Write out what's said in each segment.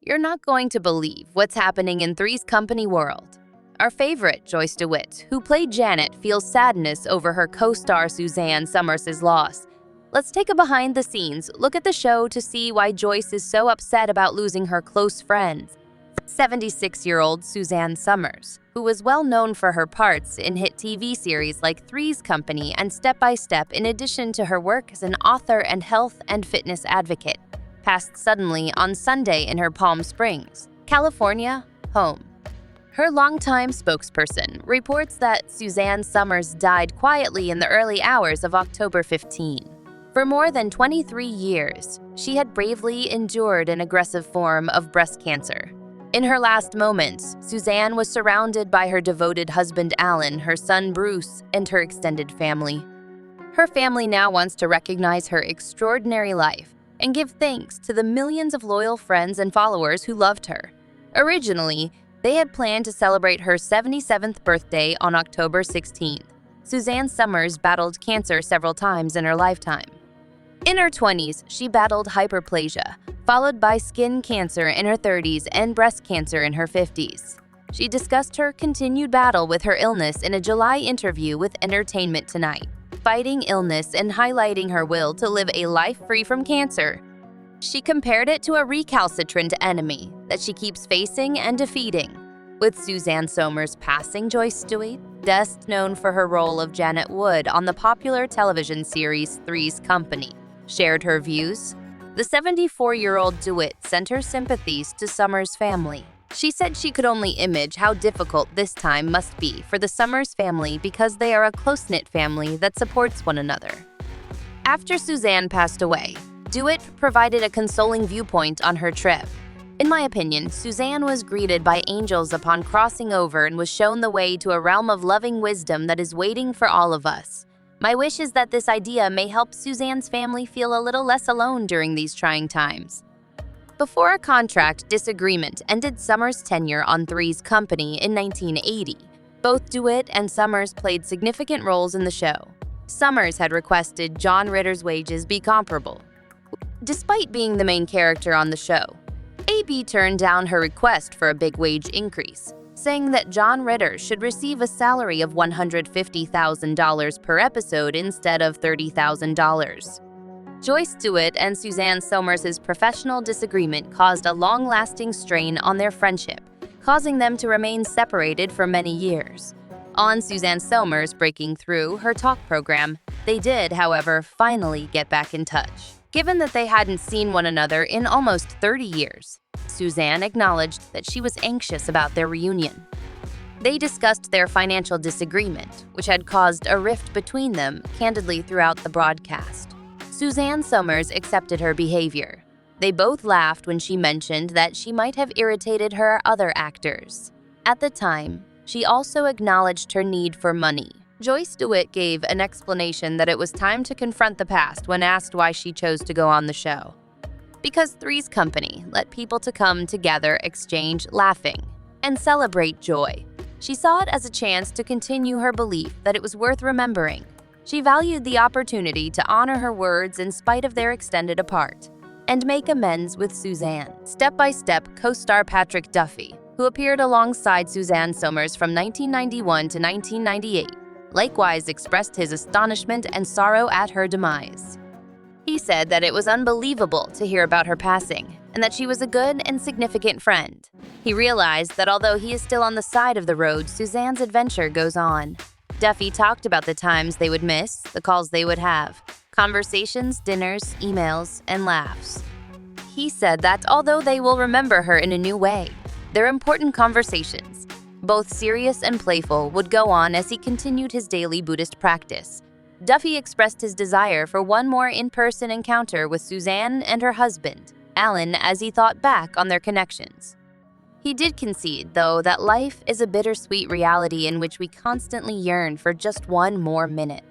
You're not going to believe what's happening in Three's Company world. Our favorite, Joyce DeWitt, who played Janet, feels sadness over her co-star Suzanne Somers' loss. Let's take a behind-the-scenes look at the show to see why Joyce is so upset about losing her close friends. 76-year-old Suzanne Somers, who was well known for her parts in hit TV series like Three's Company and Step by Step, in addition to her work as an author and health and fitness advocate, passed suddenly on Sunday in her Palm Springs, California, home. Her longtime spokesperson reports that Suzanne Somers died quietly in the early hours of October 15. For more than 23 years, she had bravely endured an aggressive form of breast cancer. In her last moments, Suzanne was surrounded by her devoted husband Alan, her son Bruce, and her extended family. Her family now wants to recognize her extraordinary life and give thanks to the millions of loyal friends and followers who loved her. Originally, they had planned to celebrate her 77th birthday on October 16th. Suzanne Somers battled cancer several times in her lifetime. In her 20s, she battled hyperplasia, followed by skin cancer in her 30s and breast cancer in her 50s. She discussed her continued battle with her illness in a July interview with Entertainment Tonight, fighting illness and highlighting her will to live a life free from cancer. She compared it to a recalcitrant enemy that she keeps facing and defeating. With Suzanne Somers passing, Joyce DeWitt, best known for her role of Janet Wood on the popular television series Three's Company, shared her views. The 74-year-old DeWitt sent her sympathies to Somers' family. She said she could only imagine how difficult this time must be for the Somers family because they are a close-knit family that supports one another. After Suzanne passed away, DeWitt provided a consoling viewpoint on her trip. In my opinion, Suzanne was greeted by angels upon crossing over and was shown the way to a realm of loving wisdom that is waiting for all of us. My wish is that this idea may help Suzanne's family feel a little less alone during these trying times. Before a contract disagreement ended Somers' tenure on Three's Company in 1980, both DeWitt and Somers played significant roles in the show. Somers had requested John Ritter's wages be comparable. Despite being the main character on the show, AB turned down her request for a big wage increase, saying that John Ritter should receive a salary of $150,000 per episode instead of $30,000. Joyce DeWitt and Suzanne Somers' professional disagreement caused a long-lasting strain on their friendship, causing them to remain separated for many years. On Suzanne Somers breaking through her talk program, they did, however, finally get back in touch. Given that they hadn't seen one another in almost 30 years, Suzanne acknowledged that she was anxious about their reunion. They discussed their financial disagreement, which had caused a rift between them candidly throughout the broadcast. Suzanne Somers accepted her behavior. They both laughed when she mentioned that she might have irritated her other actors. At the time, she also acknowledged her need for money. Joyce DeWitt gave an explanation that it was time to confront the past when asked why she chose to go on the show. Because Three's Company let people to come together, exchange laughing, and celebrate joy. She saw it as a chance to continue her belief that it was worth remembering. She valued the opportunity to honor her words in spite of their extended apart, and make amends with Suzanne. Step by Step co-star Patrick Duffy, who appeared alongside Suzanne Somers from 1991 to 1998, likewise expressed his astonishment and sorrow at her demise. He said that it was unbelievable to hear about her passing, and that she was a good and significant friend. He realized that although he is still on the side of the road, Suzanne's adventure goes on. Duffy talked about the times they would miss, the calls they would have, conversations, dinners, emails, and laughs. He said that although they will remember her in a new way, their important conversations, both serious and playful, would go on as he continued his daily Buddhist practice. Duffy expressed his desire for one more in-person encounter with Suzanne and her husband, Alan, as he thought back on their connections. He did concede, though, that life is a bittersweet reality in which we constantly yearn for just one more minute.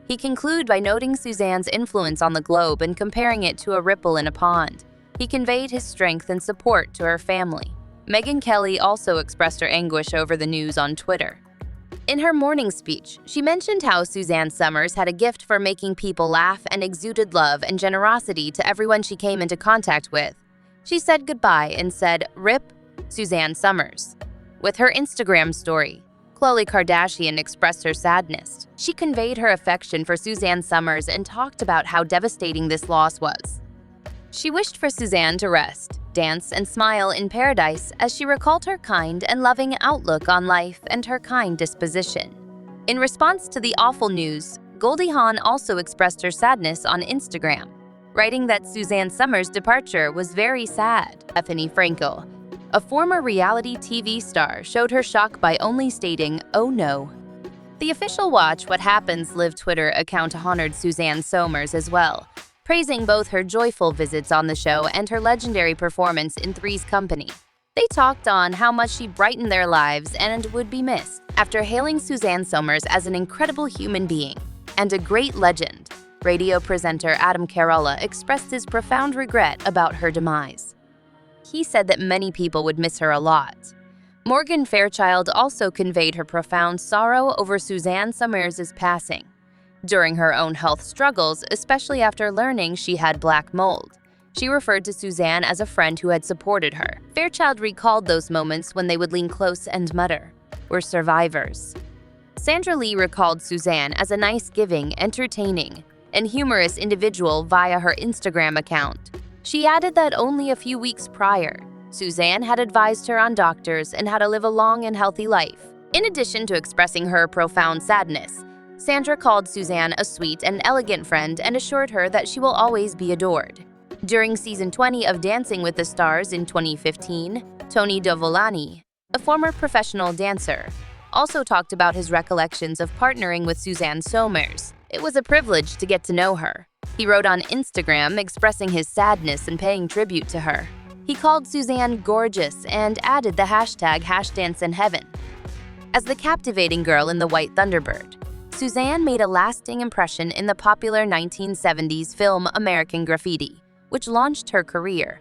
He concluded by noting Suzanne's influence on the globe and comparing it to a ripple in a pond. He conveyed his strength and support to her family. Megyn Kelly also expressed her anguish over the news on Twitter. In her morning speech, she mentioned how Suzanne Somers had a gift for making people laugh and exuded love and generosity to everyone she came into contact with. She said goodbye and said, "Rip, Suzanne Somers." With her Instagram story, Khloe Kardashian expressed her sadness. She conveyed her affection for Suzanne Somers and talked about how devastating this loss was. She wished for Suzanne to rest, dance, and smile in paradise as she recalled her kind and loving outlook on life and her kind disposition. In response to the awful news, Goldie Hawn also expressed her sadness on Instagram, writing that Suzanne Somers' departure was very sad. Stephanie Frankel, a former reality TV star, showed her shock by only stating, "Oh no." The official Watch What Happens Live Twitter account honored Suzanne Somers as well, praising both her joyful visits on the show and her legendary performance in Three's Company. They talked on how much she brightened their lives and would be missed. After hailing Suzanne Somers as an incredible human being and a great legend, radio presenter Adam Carolla expressed his profound regret about her demise. He said that many people would miss her a lot. Morgan Fairchild also conveyed her profound sorrow over Suzanne Somers' passing. During her own health struggles, especially after learning she had black mold, she referred to Suzanne as a friend who had supported her. Fairchild recalled those moments when they would lean close and mutter, "We're survivors." Sandra Lee recalled Suzanne as a nice, giving, entertaining, and humorous individual via her Instagram account. She added that only a few weeks prior, Suzanne had advised her on doctors and how to live a long and healthy life. In addition to expressing her profound sadness, Sandra called Suzanne a sweet and elegant friend and assured her that she will always be adored. During season 20 of Dancing with the Stars in 2015, Tony Dovolani, a former professional dancer, also talked about his recollections of partnering with Suzanne Somers. "It was a privilege to get to know her," he wrote on Instagram, expressing his sadness and paying tribute to her. He called Suzanne gorgeous and added the hashtag #HashDanceInHeaven. As the captivating girl in The White Thunderbird, Suzanne made a lasting impression in the popular 1970s film American Graffiti, which launched her career,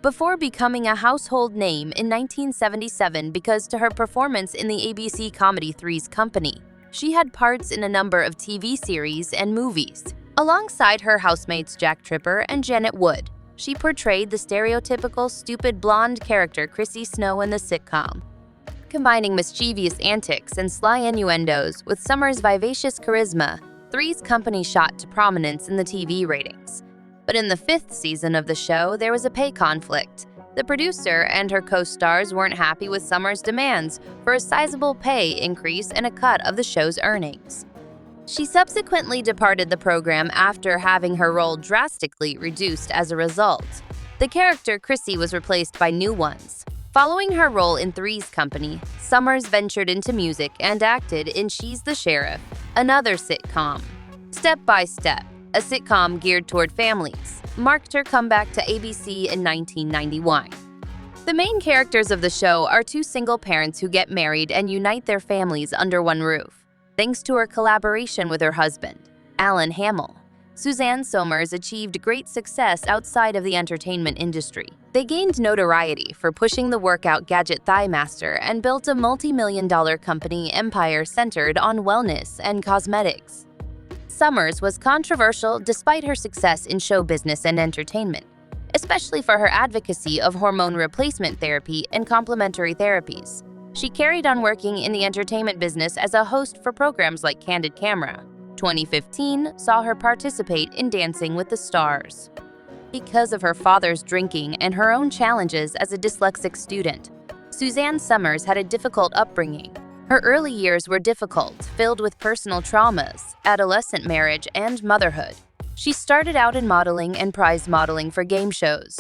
before becoming a household name in 1977 because to her performance in the ABC comedy Three's Company. She had parts in a number of TV series and movies. Alongside her housemates Jack Tripper and Janet Wood, she portrayed the stereotypical stupid blonde character Chrissy Snow in the sitcom, combining mischievous antics and sly innuendos with Somers' vivacious charisma. Three's Company shot to prominence in the TV ratings. But in the 5th season of the show, there was a pay conflict. The producer and her co-stars weren't happy with Somers' demands for a sizable pay increase and a cut of the show's earnings. She subsequently departed the program after having her role drastically reduced as a result. The character Chrissy was replaced by new ones. Following her role in Three's Company, Somers ventured into music and acted in She's the Sheriff, another sitcom. Step by Step, a sitcom geared toward families, marked her comeback to ABC in 1991. The main characters of the show are two single parents who get married and unite their families under one roof. Thanks to her collaboration with her husband, Alan Hamill, Suzanne Somers achieved great success outside of the entertainment industry. They gained notoriety for pushing the workout gadget Thighmaster and built a multi-million-dollar company empire centered on wellness and cosmetics. Somers was controversial despite her success in show business and entertainment, especially for her advocacy of hormone replacement therapy and complementary therapies. She carried on working in the entertainment business as a host for programs like Candid Camera. 2015 saw her participate in Dancing with the Stars. Because of her father's drinking and her own challenges as a dyslexic student, Suzanne Somers had a difficult upbringing. Her early years were difficult, filled with personal traumas, adolescent marriage, and motherhood. She started out in modeling and prize modeling for game shows.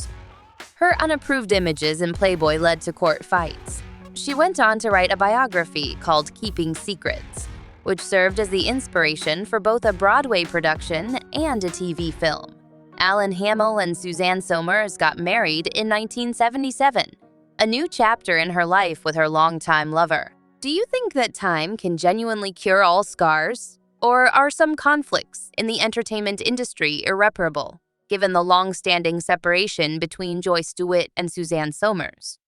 Her unapproved images in Playboy led to court fights. She went on to write a biography called Keeping Secrets, which served as the inspiration for both a Broadway production and a TV film. Alan Hamill and Suzanne Somers got married in 1977, a new chapter in her life with her longtime lover. Do you think that time can genuinely cure all scars? Or are some conflicts in the entertainment industry irreparable, given the long-standing separation between Joyce DeWitt and Suzanne Somers?